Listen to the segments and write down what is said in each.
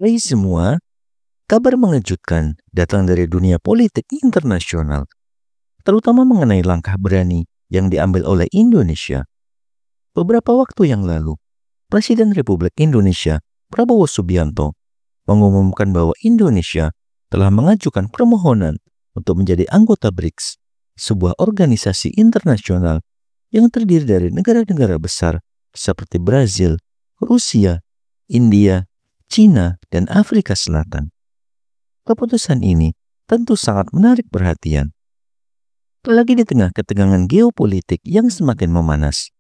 Hai semua, kabar mengejutkan datang dari dunia politik internasional, terutama mengenai langkah berani yang diambil oleh Indonesia. Beberapa waktu yang lalu, Presiden Republik Indonesia Prabowo Subianto mengumumkan bahwa Indonesia telah mengajukan permohonan untuk menjadi anggota BRICS, sebuah organisasi internasional yang terdiri dari negara-negara besar seperti Brazil, Rusia, India, China, dan Afrika Selatan. Keputusan ini tentu sangat menarik perhatian, apalagi di tengah ketegangan geopolitik yang semakin memanas.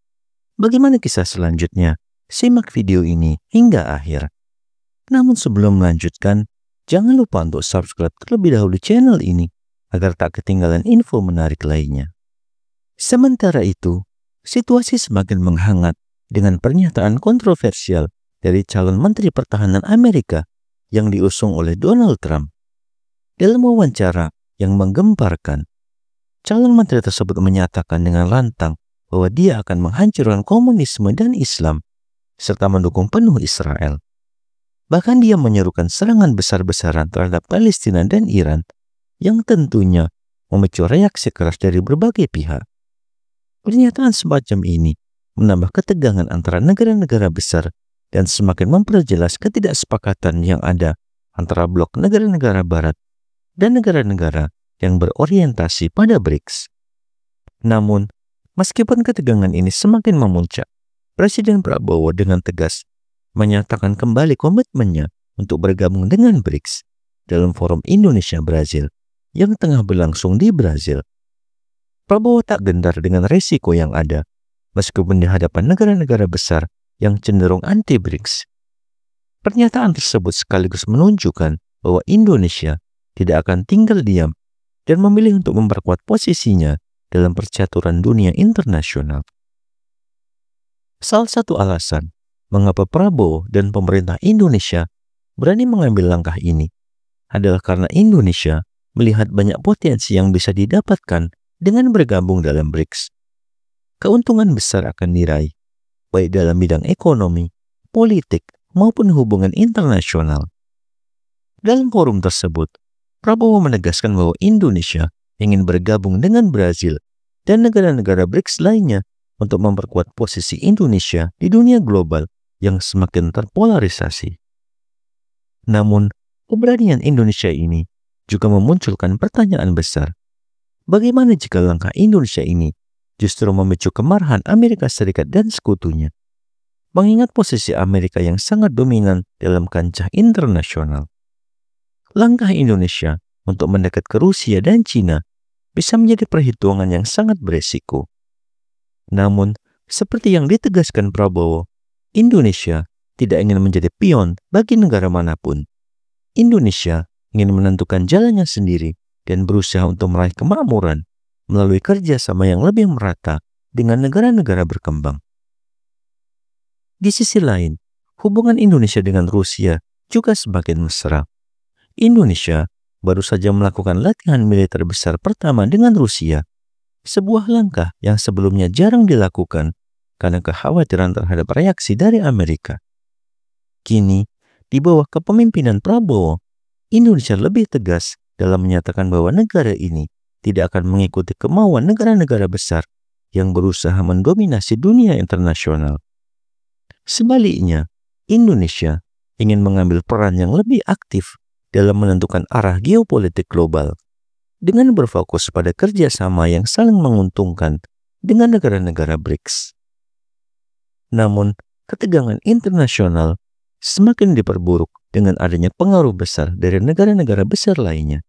Bagaimana kisah selanjutnya? Simak video ini hingga akhir. Namun sebelum melanjutkan, jangan lupa untuk subscribe terlebih dahulu channel ini agar tak ketinggalan info menarik lainnya. Sementara itu, situasi semakin menghangat dengan pernyataan kontroversial dari calon Menteri Pertahanan Amerika yang diusung oleh Donald Trump. Dalam wawancara yang menggemparkan, calon menteri tersebut menyatakan dengan lantang bahwa dia akan menghancurkan komunisme dan Islam, serta mendukung penuh Israel. Bahkan dia menyerukan serangan besar-besaran terhadap Palestina dan Iran, yang tentunya memicu reaksi keras dari berbagai pihak. Pernyataan semacam ini menambah ketegangan antara negara-negara besar dan semakin memperjelas ketidaksepakatan yang ada antara blok negara-negara barat dan negara-negara yang berorientasi pada BRICS. Namun, meskipun ketegangan ini semakin memuncak, Presiden Prabowo dengan tegas menyatakan kembali komitmennya untuk bergabung dengan BRICS dalam forum Indonesia-Brazil yang tengah berlangsung di Brazil. Prabowo tak gentar dengan resiko yang ada, meskipun di hadapan negara-negara besar yang cenderung anti-BRICS. Pernyataan tersebut sekaligus menunjukkan bahwa Indonesia tidak akan tinggal diam dan memilih untuk memperkuat posisinya dalam percaturan dunia internasional. Salah satu alasan mengapa Prabowo dan pemerintah Indonesia berani mengambil langkah ini adalah karena Indonesia melihat banyak potensi yang bisa didapatkan dengan bergabung dalam BRICS. Keuntungan besar akan diraih, baik dalam bidang ekonomi, politik, maupun hubungan internasional. Dalam forum tersebut, Prabowo menegaskan bahwa Indonesia ingin bergabung dengan Brazil dan negara-negara BRICS lainnya untuk memperkuat posisi Indonesia di dunia global yang semakin terpolarisasi. Namun, keberanian Indonesia ini juga memunculkan pertanyaan besar. Bagaimana jika langkah Indonesia ini justru memicu kemarahan Amerika Serikat dan sekutunya? Mengingat posisi Amerika yang sangat dominan dalam kancah internasional. Langkah Indonesia untuk mendekat ke Rusia dan China bisa menjadi perhitungan yang sangat beresiko. Namun, seperti yang ditegaskan Prabowo, Indonesia tidak ingin menjadi pion bagi negara manapun. Indonesia ingin menentukan jalannya sendiri dan berusaha untuk meraih kemakmuran melalui kerjasama yang lebih merata dengan negara-negara berkembang. Di sisi lain, hubungan Indonesia dengan Rusia juga semakin mesra. Indonesia baru saja melakukan latihan militer besar pertama dengan Rusia, sebuah langkah yang sebelumnya jarang dilakukan karena kekhawatiran terhadap reaksi dari Amerika. Kini, di bawah kepemimpinan Prabowo, Indonesia lebih tegas dalam menyatakan bahwa negara ini tidak akan mengikuti kemauan negara-negara besar yang berusaha mendominasi dunia internasional. Sebaliknya, Indonesia ingin mengambil peran yang lebih aktif dalam menentukan arah geopolitik global dengan berfokus pada kerjasama yang saling menguntungkan dengan negara-negara BRICS. Namun, ketegangan internasional semakin diperburuk dengan adanya pengaruh besar dari negara-negara besar lainnya.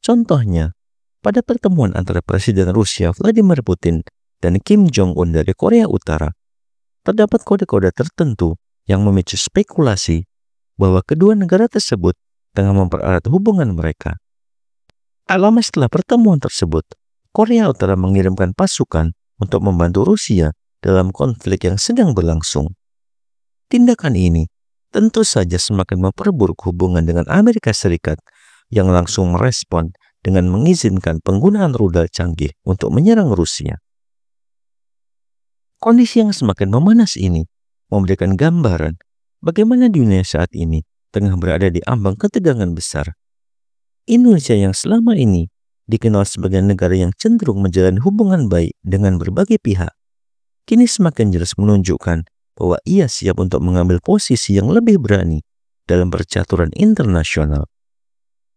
Contohnya, pada pertemuan antara Presiden Rusia Vladimir Putin dan Kim Jong-un dari Korea Utara, terdapat kode-kode tertentu yang memicu spekulasi bahwa kedua negara tersebut tengah mempererat hubungan mereka. Tak lama setelah pertemuan tersebut, Korea Utara mengirimkan pasukan untuk membantu Rusia dalam konflik yang sedang berlangsung. Tindakan ini tentu saja semakin memperburuk hubungan dengan Amerika Serikat yang langsung merespon dengan mengizinkan penggunaan rudal canggih untuk menyerang Rusia. Kondisi yang semakin memanas ini memberikan gambaran bagaimana dunia saat ini tengah berada di ambang ketegangan besar. Indonesia yang selama ini dikenal sebagai negara yang cenderung menjalin hubungan baik dengan berbagai pihak, kini semakin jelas menunjukkan bahwa ia siap untuk mengambil posisi yang lebih berani dalam percaturan internasional.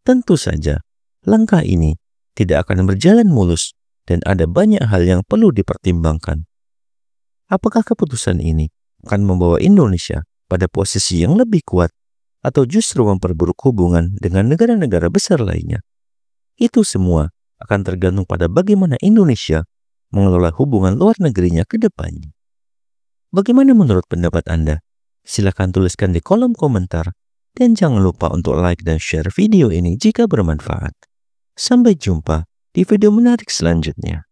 Tentu saja, langkah ini tidak akan berjalan mulus dan ada banyak hal yang perlu dipertimbangkan. Apakah keputusan ini akan membawa Indonesia pada posisi yang lebih kuat atau justru memperburuk hubungan dengan negara-negara besar lainnya? Itu semua akan tergantung pada bagaimana Indonesia mengelola hubungan luar negerinya ke depannya. Bagaimana menurut pendapat Anda? Silakan tuliskan di kolom komentar dan jangan lupa untuk like dan share video ini jika bermanfaat. Sampai jumpa di video menarik selanjutnya.